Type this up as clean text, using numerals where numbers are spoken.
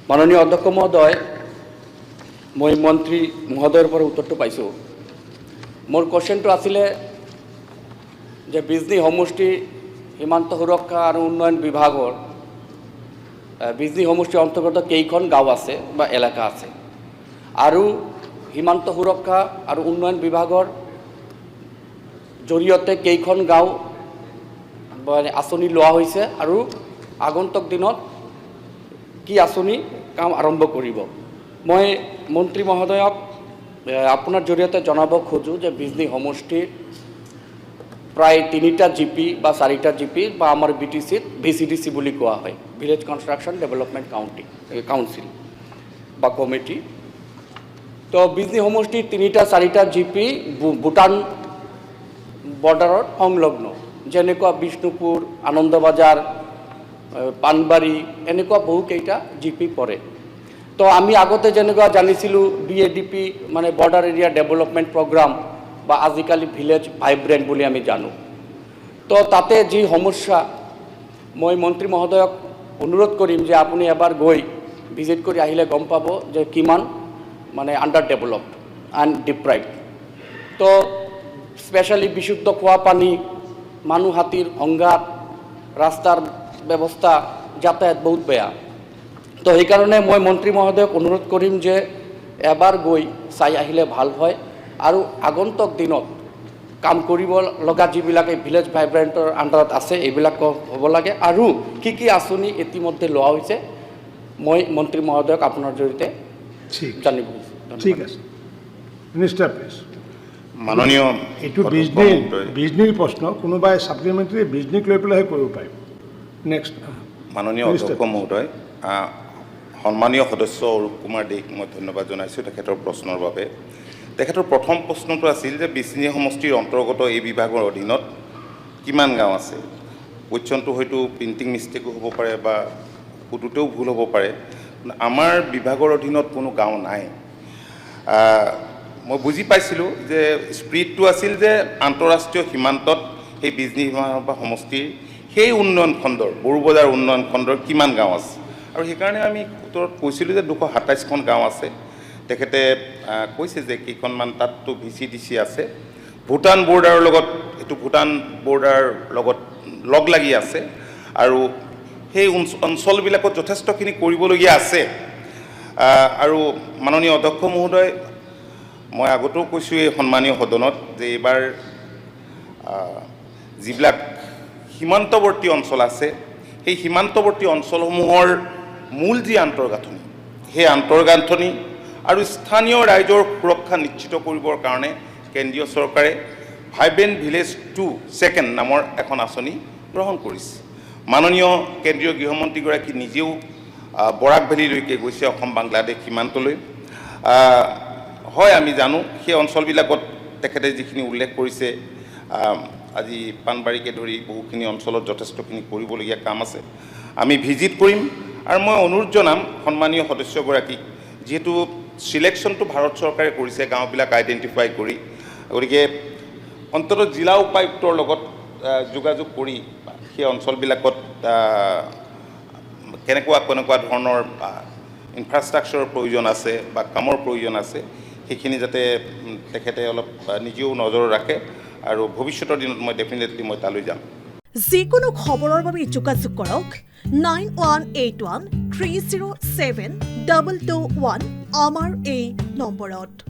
মাননীয় অধ্যক্ষ মহোদয়, মই মন্ত্ৰী মহোদয়ৰ পৰা উত্তৰটো পাইছোঁ। মোৰ কোৱেশ্যনটো আছিলে যে বিজনী সমষ্টি সীমান্ত সুৰক্ষা আৰু উন্নয়ন বিভাগৰ বিজনী সমষ্টিৰ অন্তৰ্গত কেইখন গাঁও আছে বা এলেকা আছে, আৰু সীমান্ত সুৰক্ষা আৰু উন্নয়ন বিভাগৰ জৰিয়তে কেইখন গাঁও আঁচনি লোৱা হৈছে, আৰু আগন্তুক দিনত কি আঁচনি কাম আৰম্ভ কৰিব। মই মন্ত্ৰী মহোদয়ক আপোনাৰ জৰিয়তে জনাব খোজোঁ যে বিজনী সমষ্টিৰ প্ৰায় 3টা জিপি বা 4টা জিপি বা আমাৰ BTCত VCDC বুলি কোৱা হয়, ভিলেজ কনষ্ট্ৰাকশ্যন ডেভেলপমেণ্ট কাউন্সিল বা কমিটি। তো বিজনী সমষ্টিৰ 3টা 4টা জিপি ভূটান বৰ্ডাৰত সংলগ্ন, যেনেকুৱা বিষ্ণুপুৰ, আনন্দবাজাৰ, পানবাৰী, এনেকুৱা বহুকেইটা জিপি পৰে। তো আমি আগতে যেনেকুৱা জানিছিলোঁ BADP মানে বৰ্ডাৰ এৰিয়া ডেভেলপমেণ্ট প্ৰগ্ৰাম বা আজিকালি ভিলেজ ভাইব্ৰেণ্ট বুলি আমি জানো। তো তাতে যি সমস্যা, মই মন্ত্ৰী মহোদয়ক অনুৰোধ কৰিম যে আপুনি এবাৰ গৈ ভিজিট কৰি আহিলে গম পাব যে কিমান মানে আণ্ডাৰ ডেভেলপড এণ্ড ডিপ্ৰাইভড। তো স্পেচিয়েলি বিশুদ্ধ খোৱা পানী, মানুহ হাতীৰ সংঘাত, ৰাস্তাৰ ব্যৱস্থা, যাতায়াত বহুত বেয়া। তো সেইকাৰণে মই মন্ত্ৰী মহোদয়ক অনুৰোধ কৰিম যে এবাৰ গৈ চাই আহিলে ভাল হয়, আৰু আগন্তুক দিনত কাম কৰিব লগা যিবিলাকে ভিলেজ ভাইব্ৰেণ্টৰ আণ্ডাৰত আছে এইবিলাক হ'ব লাগে, আৰু কি কি আঁচনি ইতিমধ্যে লোৱা হৈছে মই মন্ত্ৰী মহোদয়ক আপোনাৰ জৰিয়তে জানিব বিচাৰিছোঁ। ঠিক আছে, মিনিষ্টাৰ প্লিজ। মাননীয় এইটো বিজনীৰ প্ৰশ্ন, কোনোবাই ছাপ্লিমেণ্টাৰী বিজনীক লৈ পেলাইহে কৰিব পাৰিব। নেক্সট। মাননীয় অধ্যক্ষ মহোদয়, সন্মানীয় সদস্য অৰূপ কুমাৰ দেক মই ধন্যবাদ জনাইছোঁ তেখেতৰ প্ৰশ্নৰ বাবে। তেখেতৰ প্ৰথম প্ৰশ্নটো আছিল যে বিজনী সমষ্টিৰ অন্তৰ্গত এই বিভাগৰ অধীনত কিমান গাঁও আছে। কুৱেশ্যনটো হয়তো প্ৰিণ্টিং মিষ্টেকো হ'ব পাৰে বা সুধোতেও ভুল হ'ব পাৰে। আমাৰ বিভাগৰ অধীনত কোনো গাঁও নাই। মই বুজি পাইছিলোঁ যে স্পিৰিটটো আছিল যে আন্তঃৰাষ্ট্ৰীয় সীমান্তত সেই বিজনী সমষ্টিৰ সেই উন্নয়ন খণ্ডৰ, বড়োবজাৰ উন্নয়ন খণ্ডৰ কিমান গাঁও আছে, আৰু সেইকাৰণে আমি উত্তৰত কৈছিলোঁ যে 227খন গাঁও আছে। তেখেতে কৈছে যে কেইখনমান তাততো VCDC আছে, ভূটান বৰ্ডাৰৰ লগত, এইটো ভূটান বৰ্ডাৰ লগত লগ লাগি আছে, আৰু সেই অঞ্চলবিলাকত যথেষ্টখিনি কৰিবলগীয়া আছে। আৰু মাননীয় অধ্যক্ষ মহোদয়, মই আগতেও কৈছোঁ এই সন্মানীয় সদনত যে এইবাৰ যিবিলাক সীমান্তৱৰ্তী অঞ্চল আছে, সেই সীমান্তৱৰ্তী অঞ্চলসমূহৰ মূল যি আন্তঃগাঁথনি, সেই আন্তঃগাঁথনি আৰু স্থানীয় ৰাইজৰ সুৰক্ষা নিশ্চিত কৰিবৰ কাৰণে কেন্দ্ৰীয় চৰকাৰে ভাইব্ৰেণ্ট ভিলেজ 2 নামৰ এখন আঁচনি গ্ৰহণ কৰিছে। মাননীয় কেন্দ্ৰীয় গৃহমন্ত্ৰীগৰাকী নিজেও বৰাক ভেলীলৈকে গৈছে, অসম বাংলাদেশ সীমান্তলৈ। হয়, আমি জানো সেই অঞ্চলবিলাকত তেখেতে যিখিনি উল্লেখ কৰিছে, আজি পানবাৰীকে ধৰি বহুখিনি অঞ্চলত যথেষ্টখিনি কৰিবলগীয়া কাম আছে। আমি ভিজিট কৰিম, আৰু মই অনুৰোধ জনাম সন্মানীয় সদস্যগৰাকীক, যিহেতু চিলেকশ্যনটো ভাৰত চৰকাৰে কৰিছে গাঁওবিলাক আইডেণ্টিফাই কৰি, গতিকে অন্ততঃ জিলা উপায়ুক্তৰ লগত যোগাযোগ কৰি সেই অঞ্চলবিলাকত কেনেকুৱা ধৰণৰ ইনফ্ৰাষ্ট্ৰাকচাৰৰ প্ৰয়োজন আছে বা কামৰ প্ৰয়োজন আছে, সেইখিনি যাতে তেখেতে অলপ নিজেও নজৰ ৰাখে, আৰু ভৱিষ্যতৰ দিনত মই ডেফিনেটলি মই তালৈ যাম। যিকোনো খবৰৰ বাবে যোগাযোগ কৰক 9181 307 221 আমাৰ এই নম্বৰত।